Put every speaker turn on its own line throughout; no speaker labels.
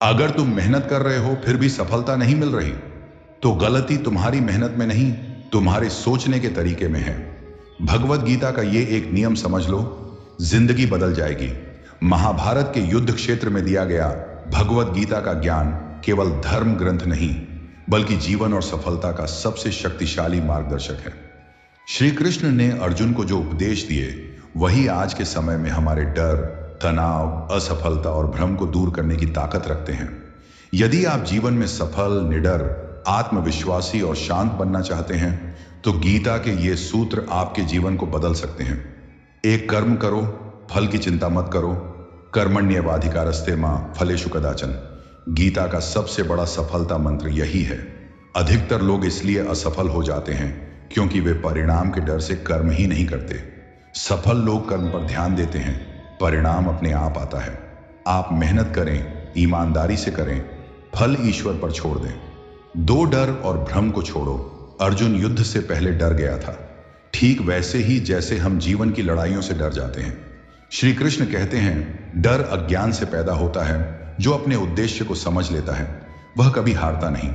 अगर तुम मेहनत कर रहे हो फिर भी सफलता नहीं मिल रही, तो गलती तुम्हारी मेहनत में नहीं, तुम्हारे सोचने के तरीके में है। भगवत गीता का ये एक नियम समझ लो, जिंदगी बदल जाएगी। महाभारत के युद्ध क्षेत्र में दिया गया भगवत गीता का ज्ञान केवल धर्म ग्रंथ नहीं, बल्कि जीवन और सफलता का सबसे शक्तिशाली मार्गदर्शक है। श्री कृष्ण ने अर्जुन को जो उपदेश दिए, वही आज के समय में हमारे डर, तनाव, असफलता और भ्रम को दूर करने की ताकत रखते हैं। यदि आप जीवन में सफल, निडर, आत्मविश्वासी और शांत बनना चाहते हैं, तो गीता के ये सूत्र आपके जीवन को बदल सकते हैं। एक कर्म करो, फल की चिंता मत करो। कर्मण्येवाधिकारस्ते मां फलेषु कदाचन। गीता का सबसे बड़ा सफलता मंत्र यही है। अधिकतर लोग इसलिए असफल हो जाते हैं क्योंकि वे परिणाम के डर से कर्म ही नहीं करते। सफल लोग कर्म पर ध्यान देते हैं, परिणाम अपने आप आता है। आप मेहनत करें, ईमानदारी से करें, फल ईश्वर पर छोड़ दें। दो डर और भ्रम को छोड़ो। अर्जुन युद्ध से पहले डर गया था, ठीक वैसे ही जैसे हम जीवन की लड़ाइयों से डर जाते हैं। श्री कृष्ण कहते हैं, डर अज्ञान से पैदा होता है। जो अपने उद्देश्य को समझ लेता है वह कभी हारता नहीं।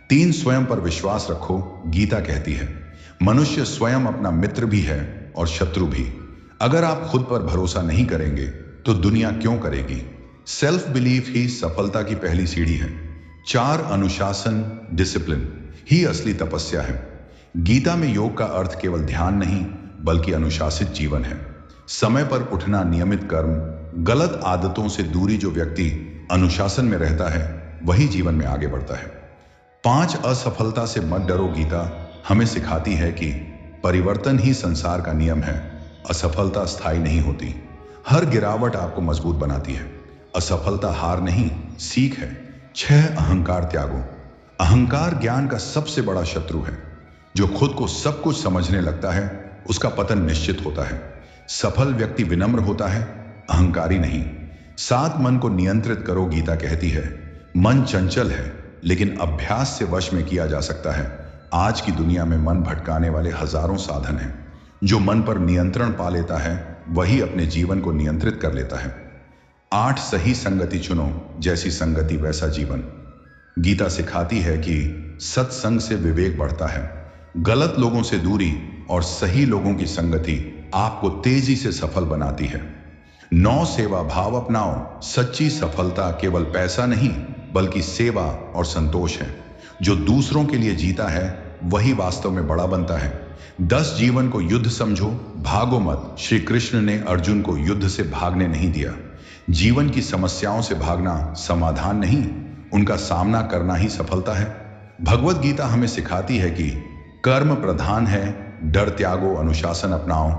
3 स्वयं पर विश्वास रखो। गीता कहती है, मनुष्य स्वयं अपना मित्र भी है और शत्रु भी। अगर आप खुद पर भरोसा नहीं करेंगे तो दुनिया क्यों करेगी। सेल्फ बिलीफ ही सफलता की पहली सीढ़ी है। 4 अनुशासन, डिसिप्लिन ही असली तपस्या है। गीता में योग का अर्थ केवल ध्यान नहीं, बल्कि अनुशासित जीवन है। समय पर उठना, नियमित कर्म, गलत आदतों से दूरी। जो व्यक्ति अनुशासन में रहता है वही जीवन में आगे बढ़ता है। 5 असफलता से मत डरो। गीता हमें सिखाती है कि परिवर्तन ही संसार का नियम है। असफलता स्थायी नहीं होती। हर गिरावट आपको मजबूत बनाती है। असफलता हार नहीं, सीख है। 6 अहंकार त्यागो। अहंकार ज्ञान का सबसे बड़ा शत्रु है। जो खुद को सब कुछ समझने लगता है उसका पतन निश्चित होता है। सफल व्यक्ति विनम्र होता है, अहंकारी नहीं। 7 मन को नियंत्रित करो। गीता कहती है, मन चंचल है लेकिन अभ्यास से वश में किया जा सकता है। आज की दुनिया में मन भटकाने वाले हजारों साधन हैं। जो मन पर नियंत्रण पा लेता है वही अपने जीवन को नियंत्रित कर लेता है। 8 सही संगति चुनो, जैसी संगति वैसा जीवन। गीता सिखाती है कि सत्संग से विवेक बढ़ता है। गलत लोगों से दूरी और सही लोगों की संगति आपको तेजी से सफल बनाती है। 9 सेवा भाव अपनाओ। सच्ची सफलता केवल पैसा नहीं, बल्कि सेवा और संतोष है। जो दूसरों के लिए जीता है वही वास्तव में बड़ा बनता है। 10 जीवन को युद्ध समझो, भागो मत। श्री कृष्ण ने अर्जुन को युद्ध से भागने नहीं दिया। जीवन की समस्याओं से भागना समाधान नहीं, उनका सामना करना ही सफलता है। भगवत गीता हमें सिखाती है कि कर्म प्रधान है, डर त्यागो, अनुशासन अपनाओ,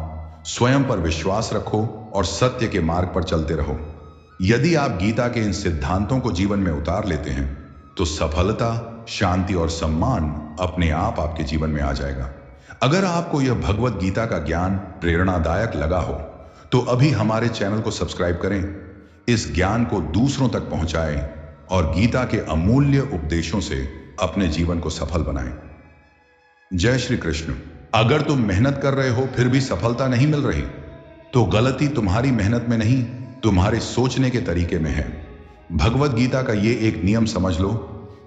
स्वयं पर विश्वास रखो और सत्य के मार्ग पर चलते रहो। यदि आप गीता के इन सिद्धांतों को जीवन में उतार लेते हैं तो सफलता, शांति और सम्मान अपने आप आपके जीवन में आ जाएगा। अगर आपको यह भगवत गीता का ज्ञान प्रेरणादायक लगा हो तो अभी हमारे चैनल को सब्सक्राइब करें, इस ज्ञान को दूसरों तक पहुंचाएं और गीता के अमूल्य उपदेशों से अपने जीवन को सफल बनाएं। जय श्री कृष्ण। अगर तुम मेहनत कर रहे हो फिर भी सफलता नहीं मिल रही, तो गलती तुम्हारी मेहनत में नहीं, तुम्हारे सोचने के तरीके में है। भगवत गीता का ये एक नियम समझ लो,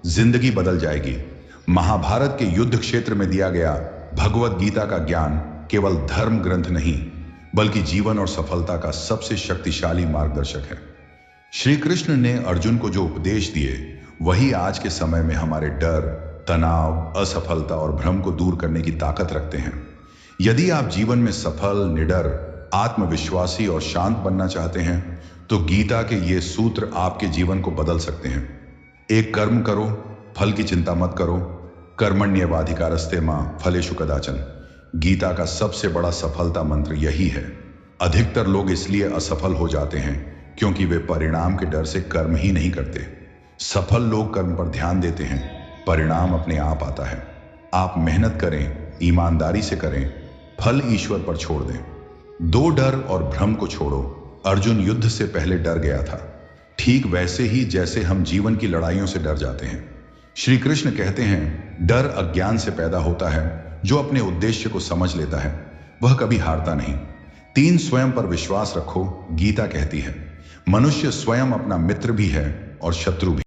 जिंदगी बदल जाएगी। महाभारत के युद्ध क्षेत्र में दिया गया भगवत गीता का ज्ञान केवल धर्म ग्रंथ नहीं, बल्कि जीवन और सफलता का सबसे शक्तिशाली मार्गदर्शक है। श्री कृष्ण ने अर्जुन को जो उपदेश दिए, वही आज के समय में हमारे डर, तनाव, असफलता और भ्रम को दूर करने की ताकत रखते हैं। यदि आप जीवन में सफल, निडर, आत्मविश्वासी और शांत बनना चाहते हैं, तो गीता के ये सूत्र आपके जीवन को बदल सकते हैं। एक कर्म करो, फल की चिंता मत करो। कर्मण्येवाधिकारस्ते मां फलेषु कदाचन। गीता का सबसे बड़ा सफलता मंत्र यही है। अधिकतर लोग इसलिए असफल हो जाते हैं क्योंकि वे परिणाम के डर से कर्म ही नहीं करते। सफल लोग कर्म पर ध्यान देते हैं, परिणाम अपने आप आता है। आप मेहनत करें, ईमानदारी से करें, फल ईश्वर पर छोड़ दें। 2 डर और भ्रम को छोड़ो। अर्जुन युद्ध से पहले डर गया था, ठीक वैसे ही जैसे हम जीवन की लड़ाइयों से डर जाते हैं। श्री कृष्ण कहते हैं, डर अज्ञान से पैदा होता है। जो अपने उद्देश्य को समझ लेता है वह कभी हारता नहीं। 3 स्वयं पर विश्वास रखो। गीता कहती है, मनुष्य स्वयं अपना मित्र भी है और शत्रु भी।